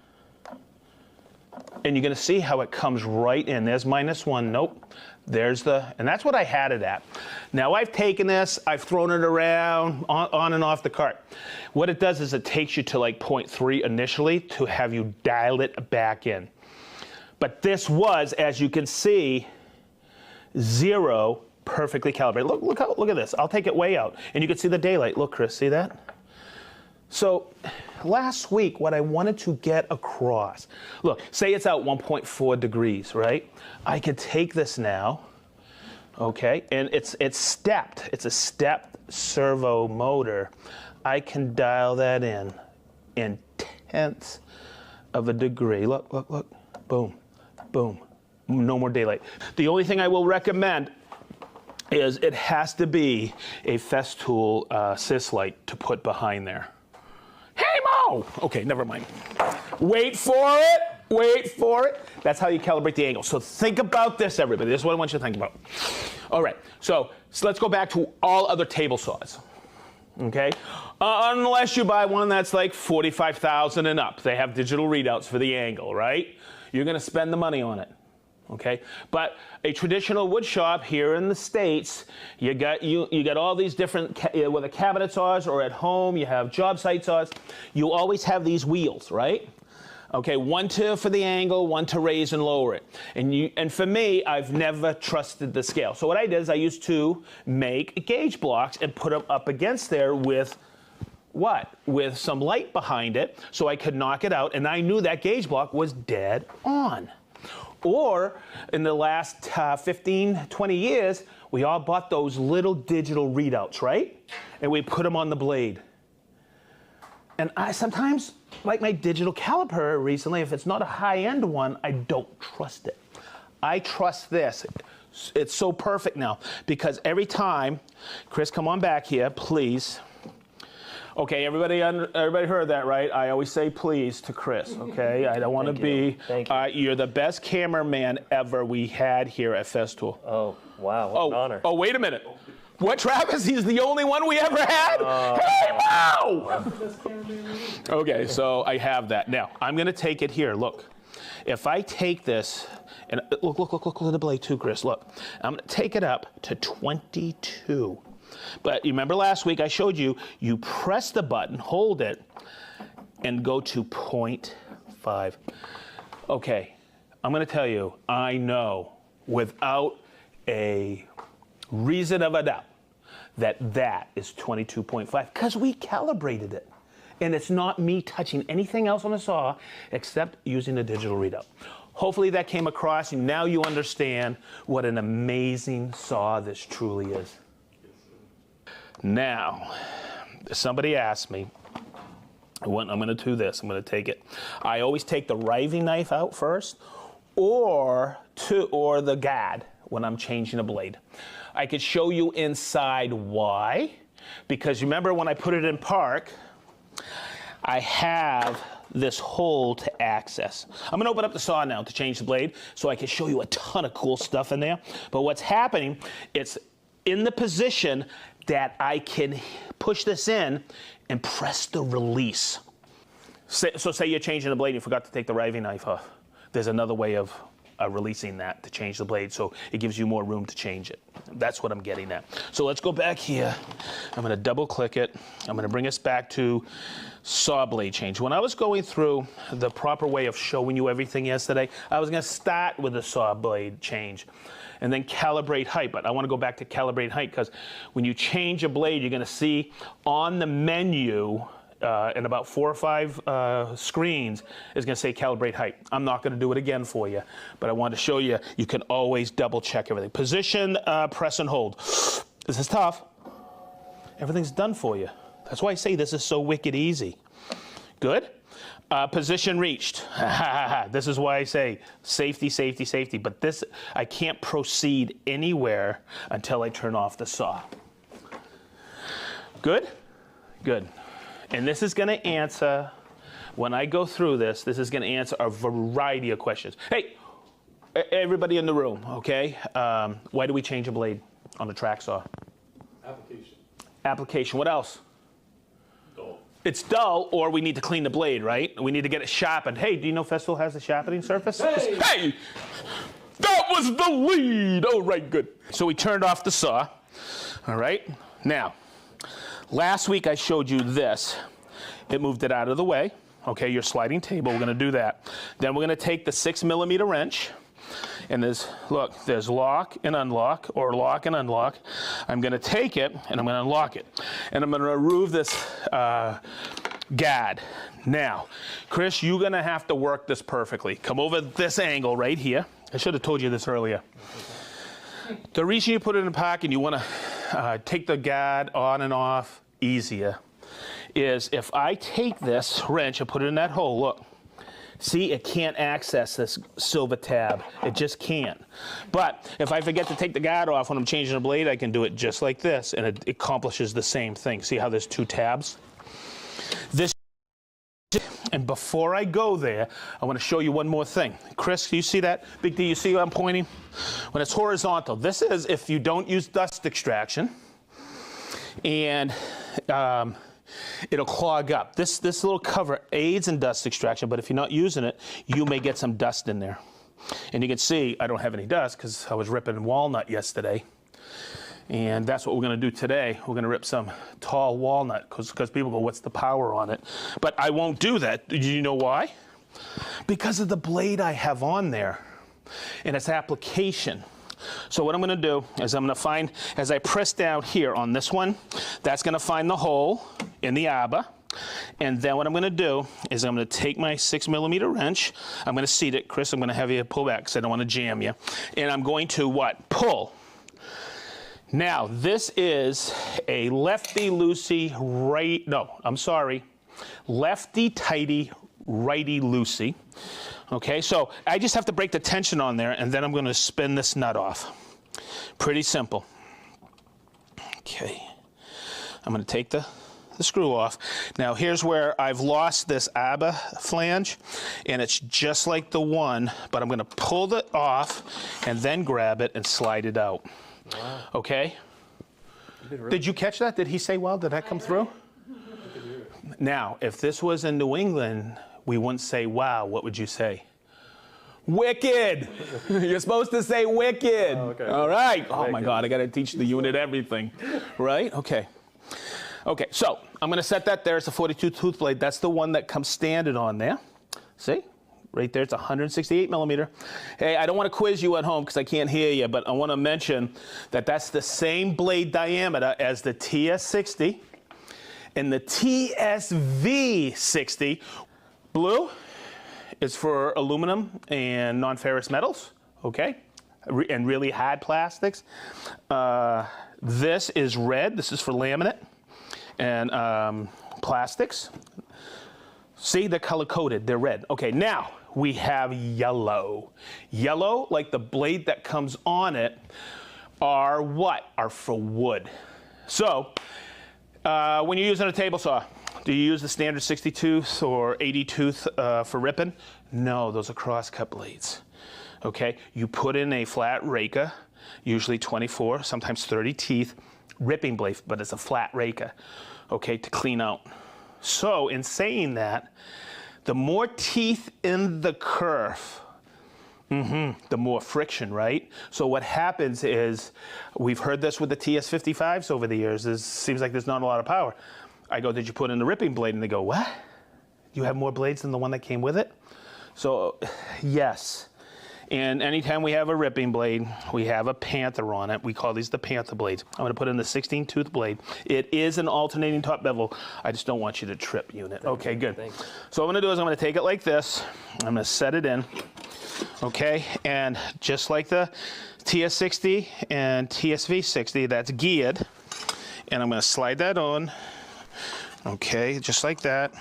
And you're gonna see how it comes right in. There's -1, nope. There's the, and that's what I had it at. Now I've taken this, I've thrown it around, on and off the cart. What it does is it takes you to like 0.3 initially to have you dial it back in. But this was, as you can see, 0, perfectly calibrated. Look at this. I'll take it way out. And you can see the daylight. Look, Chris, see that? So last week, what I wanted to get across, look, say it's out 1.4 degrees, right? I could take this now, okay, and it's stepped. It's a stepped servo motor. I can dial that in tenths of a degree. Look, look, look, boom, boom. No more daylight. The only thing I will recommend is it has to be a Festool CSC light to put behind there. Hey, Mo! Okay, never mind. Wait for it. Wait for it. That's how you calibrate the angle. So think about this, everybody. This is what I want you to think about. All right, so let's go back to all other table saws. Okay, unless you buy one that's like $45,000 and up. They have digital readouts for the angle, right? You're going to spend the money on it. Okay, but a traditional wood shop here in the States, you got all these different, whether cabinet saws or at home, you have job site saws. You always have these wheels, right? Okay, one for the angle, one to raise and lower it. And for me, I've never trusted the scale. So what I did is I used to make gauge blocks and put them up against there with what? With some light behind it, so I could knock it out, and I knew that gauge block was dead on. Or in the last 15, 20 years, we all bought those little digital readouts, right? And we put them on the blade. And I sometimes, like my digital caliper recently, if it's not a high-end one, I don't trust it. I trust this. It's so perfect now, because every time, Chris, come on back here, please. Okay, everybody heard that, right? I always say please to Chris, okay? I don't want to be... Thank you. You're the best cameraman ever we had here at Festool. Oh, wow, what an honor. Oh, wait a minute. What, Travis? He's the only one we ever had? Hey, wow! Okay, so I have that. Now, I'm going to take it here. Look, if I take this, and look at the blade too, Chris. Look, I'm going to take it up to 22. But you remember last week I showed you, you press the button, hold it, and go to 0.5. Okay, I'm going to tell you, I know without a reason of a doubt that is 22.5 because we calibrated it. And it's not me touching anything else on the saw except using a digital readout. Hopefully that came across and now you understand what an amazing saw this truly is. Now, somebody asked me, I'm going to do this. I'm going to take it. I always take the riving knife out first, or the gad when I'm changing a blade. I could show you inside why, because remember when I put it in park, I have this hole to access. I'm going to open up the saw now to change the blade, so I can show you a ton of cool stuff in there. But what's happening? It's in the position that I can push this in and press the release. So say you're changing the blade and you forgot to take the riving knife off. There's another way of releasing that to change the blade, so it gives you more room to change it. That's what I'm getting at. So let's go back here. I'm going to double click it. I'm going to bring us back to saw blade change. When I was going through the proper way of showing you everything yesterday, I was going to start with the saw blade change and then calibrate height. But I want to go back to calibrate height because when you change a blade, you're going to see on the menu in about 4 or 5 screens is going to say calibrate height. I'm not going to do it again for you, but I want to show you, you can always double check everything. Position, press and hold. This is tough. Everything's done for you. That's why I say this is so wicked easy. Good. Position reached. This is why I say safety, safety, safety. But this, I can't proceed anywhere until I turn off the saw. Good? Good. And this is going to answer, when I go through this, this is going to answer a variety of questions. Hey, everybody in the room, okay? Why do we change a blade on a track saw? Application. Application. What else? Dull. It's dull, or we need to clean the blade, right? We need to get it sharpened. Hey, do you know Festool has a sharpening surface? Hey! Hey! That was the lead! All right, good. So we turned off the saw, all right? Now, last week I showed you this. It moved it out of the way. Okay, your sliding table, we're gonna do that. Then we're gonna take the 6mm wrench, and there's lock and unlock, or lock and unlock. I'm gonna take it, and I'm gonna unlock it. And I'm gonna remove this gad. Now, Chris, you're gonna have to work this perfectly. Come over this angle right here. I should have told you this earlier. The reason you put it in park and you wanna take the gad on and off easier is if I take this wrench and put it in that hole, look, see, it can't access this silver tab. It just can't. But if I forget to take the guard off when I'm changing the blade, I can do it just like this, and it accomplishes the same thing. See how there's 2 tabs? This And before I go there, I want to show you one more thing. Chris, do you see that? Big D, you see what I'm pointing? When it's horizontal, this is if you don't use dust extraction, and it'll clog up. This little cover aids in dust extraction, but if you're not using it, you may get some dust in there. And you can see I don't have any dust because I was ripping walnut yesterday. And that's what we're going to do today. We're going to rip some tall walnut because people go, what's the power on it? But I won't do that. Do you know why? Because of the blade I have on there and its application. So what I'm going to do is I'm going to find, as I press down here on this one, that's going to find the hole in the arbor. And then what I'm going to do is I'm going to take my 6mm wrench. I'm going to seat it. Chris, I'm going to have you pull back because I don't want to jam you. And I'm going to what? Pull. Now, this is a lefty-loosey, lefty-tighty, righty-loosey. Okay, so I just have to break the tension on there, and then I'm going to spin this nut off. Pretty simple. Okay, I'm going to take the screw off. Now, here's where I've lost this arbor flange, and it's just like the one, but I'm going to pull it off and then grab it and slide it out. Wow. Okay? Did you catch that? Did he say, well, did that come through? Now, if this was in New England, we wouldn't say, wow. What would you say? Wicked. You're supposed to say wicked. Oh, okay. All right. Oh, my God. I got to teach the unit everything. Right? Okay. Okay. So I'm going to set that there. It's a 42 tooth blade. That's the one that comes standard on there. See? Right there, it's 168mm. Hey, I don't want to quiz you at home because I can't hear you, but I want to mention that that's the same blade diameter as the TS60 and the TSV60. Blue is for aluminum and non-ferrous metals, okay, and really hard plastics. This is red. This is for laminate and plastics. See, they're color-coded. They're red. Okay, now we have yellow. Yellow, like the blade that comes on it, are what? Are for wood. So, when you're using a table saw, do you use the standard 60 tooth or 80 tooth for ripping? No, those are cross-cut blades. Okay, you put in a flat raker, usually 24, sometimes 30 teeth, ripping blade, but it's a flat raker, okay, to clean out. So, in saying that, the more teeth in the kerf, the more friction, right? So what happens is, we've heard this with the TS55s over the years, it seems like there's not a lot of power. I go, did you put in the ripping blade? And they go, what? You have more blades than the one that came with it? So, yes. And anytime we have a ripping blade, we have a panther on it. We call these the panther blades. I'm going to put in the 16-tooth blade. It is an alternating top bevel. I just don't want you to trip unit. Okay, good. Thanks. So what I'm going to do is I'm going to take it like this. I'm going to set it in. Okay, and just like the TS60 and TSV60, that's geared. And I'm going to slide that on. Okay, just like that.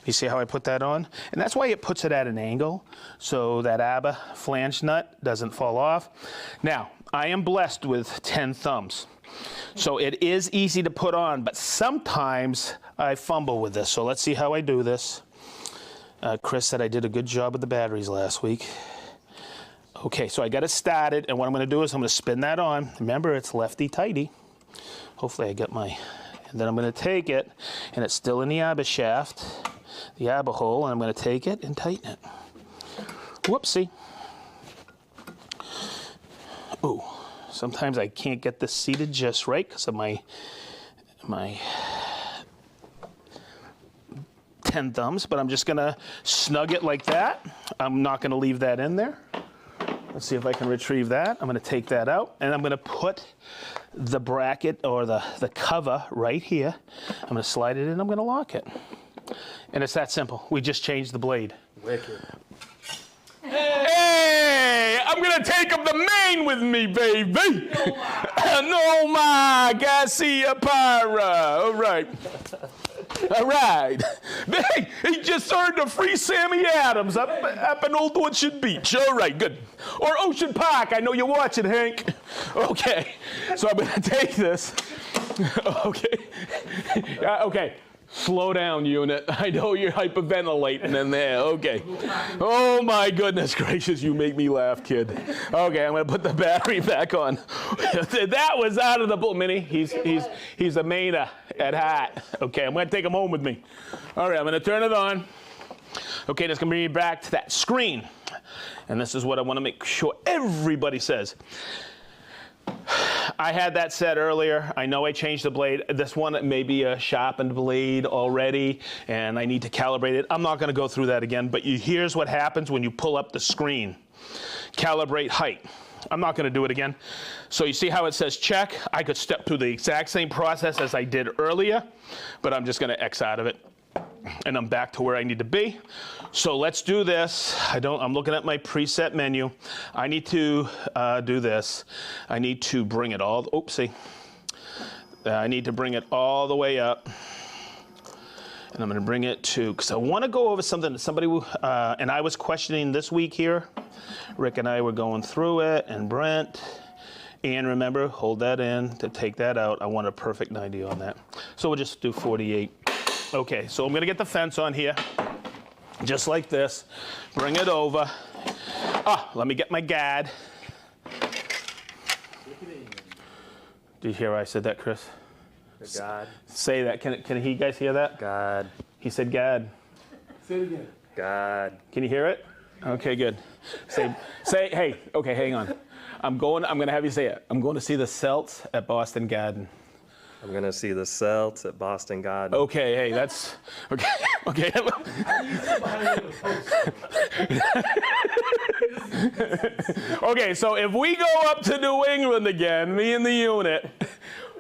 You see how I put that on? And that's why it puts it at an angle, so that arbor flange nut doesn't fall off. Now, I am blessed with 10 thumbs, so it is easy to put on, but sometimes I fumble with this. So let's see how I do this. Chris said I did a good job with the batteries last week. Okay, so I got it started, and what I'm going to do is I'm going to spin that on. Remember, it's lefty-tighty. Hopefully I got my... And then I'm going to take it, and it's still in the arbor shaft, the arbor hole, and I'm going to take it and tighten it. Whoopsie. Ooh, sometimes I can't get this seated just right because of my 10 thumbs, but I'm just going to snug it like that. I'm not going to leave that in there. Let's see if I can retrieve that. I'm going to take that out, and I'm going to put the bracket or the cover right here. I'm going to slide it in. I'm going to lock it. And it's that simple. We just changed the blade. Wicked. Hey, I'm going to take up the main with me, baby. No, my Garcia Para. All right. All right. Hey, he just earned a free Sammy Adams up in Old Orchard Beach. All right, good. Or Ocean Park. I know you're watching, Hank. Okay. So I'm going to take this. Okay. Okay. Slow down, unit. I know you're hyperventilating in there. Okay. Oh my goodness gracious, you make me laugh, kid. Okay, I'm gonna put the battery back on. That was out of the blue. Minnie, he's a Mainer at heart. Okay, I'm gonna take him home with me. All right, I'm gonna turn it on. Okay, that's gonna bring me back to that screen. And this is what I wanna make sure everybody says. I had that said earlier. I know I changed the blade. This one may be a sharpened blade already, and I need to calibrate it. I'm not going to go through that again, but here's what happens when you pull up the screen. Calibrate height. I'm not going to do it again. So you see how it says check? I could step through the exact same process as I did earlier, but I'm just going to X out of it. And I'm back to where I need to be. So let's do this. I'm looking at my preset menu. I need to do this. I need to bring it all, oopsie. I need to bring it all the way up. And I'm gonna bring it to, because I wanna go over something that somebody, and I was questioning this week here. Rick and I were going through it, and Brent. And remember, hold that in to take that out. I want a perfect 90 on that. So we'll just do 48. Okay, so I'm gonna get the fence on here, just like this. Bring it over. Let me get my gad. Did you hear I said that, Chris? God. Say that. Can you guys hear that? God. He said gad. Say it again. God. Can you hear it? Okay, good. Say, hey, okay, hang on. I'm gonna have you say it. I'm going to see the Celts at Boston Garden. I'm going to see the Celts at Boston Garden. Okay, hey, that's, okay, okay. Okay, so if we go up to New England again, me and the unit,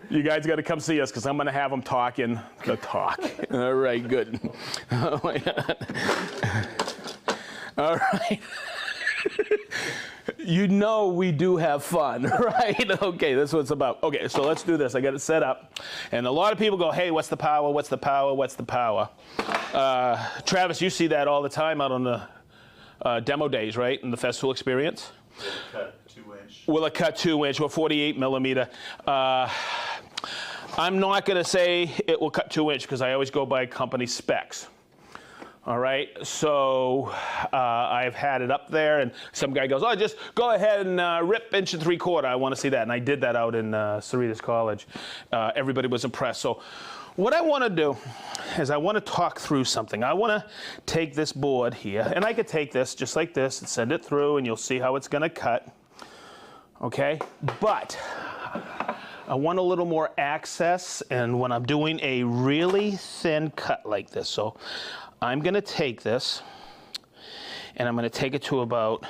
you guys got to come see us because I'm going to have them talking the talk. All right, good. Oh my God. All right. You know we do have fun, right? Okay, that's what it's about. Okay, so let's do this. I got it set up. And a lot of people go, hey, what's the power? What's the power? What's the power? Travis, you see that all the time out on the demo days, right? In the Festool experience? Cut 2-inch. Will it cut 2-inch or 48 millimeter? I'm not going to say it will cut 2-inch because I always go by company specs. All right, so I've had it up there, and some guy goes, oh, just go ahead and rip 1 3/4. I want to see that, and I did that out in Cerritos College. Everybody was impressed. So what I want to do is I want to talk through something. I want to take this board here, and I could take this just like this and send it through, and you'll see how it's going to cut. Okay, but I want a little more access, and when I'm doing a really thin cut like this, so I'm going to take this, and I'm going to take it to about,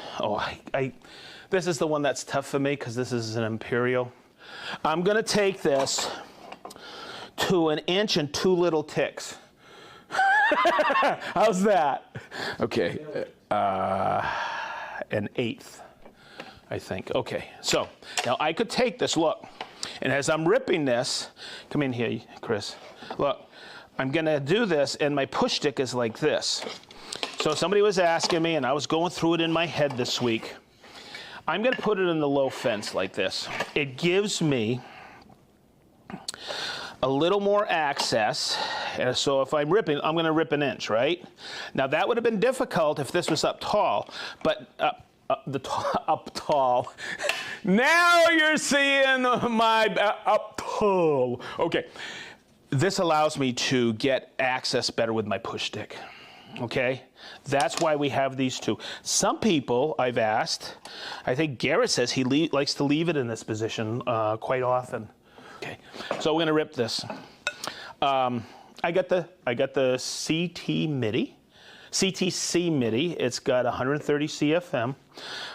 this is the one that's tough for me because this is an Imperial. I'm going to take this to 1 inch and 2 little ticks. How's that? Okay, 1/8, I think. Okay, so now I could take this, look, and as I'm ripping this, come in here, Chris, look. I'm going to do this, and my push stick is like this. So somebody was asking me, and I was going through it in my head this week. I'm going to put it in the low fence like this. It gives me a little more access. And so if I'm ripping, I'm going to rip 1 inch, right? Now, that would have been difficult if this was up tall, but up tall. Now you're seeing my up tall. Okay. This allows me to get access better with my push stick, okay? That's why we have these two. Some people I've asked, I think Garrett says he likes to leave it in this position quite often. Okay, so we're gonna rip this. I got the CTC MIDI. It's got 130 CFM.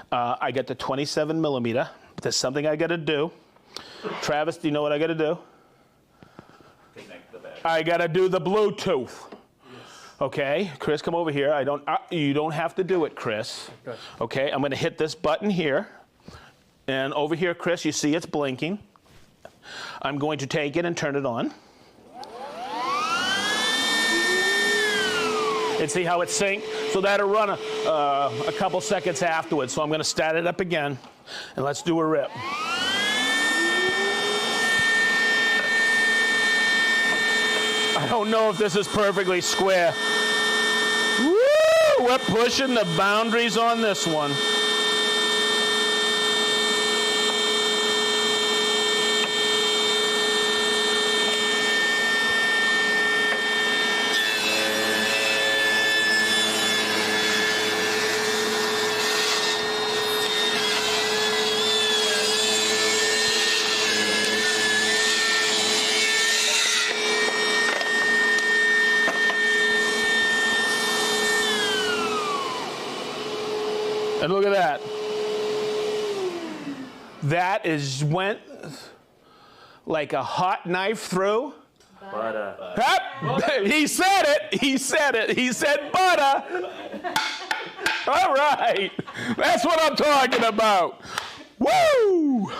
I got the 27 millimeter. There's something I gotta do. Travis, do you know what I gotta do? I gotta do the Bluetooth. Yes. Okay, Chris, come over here. You don't have to do it, Chris. Okay, I'm gonna hit this button here, and over here, Chris, you see it's blinking. I'm going to take it and turn it on. And see how it syncs? So that'll run a couple seconds afterwards. So I'm gonna start it up again, and let's do a rip. don't know if this is perfectly square. Woo! We're pushing the boundaries on this one. And look at that. That went like a hot knife through. Butter. Yep. He said it. He said it. He said butter. All right. That's what I'm talking about. Woo!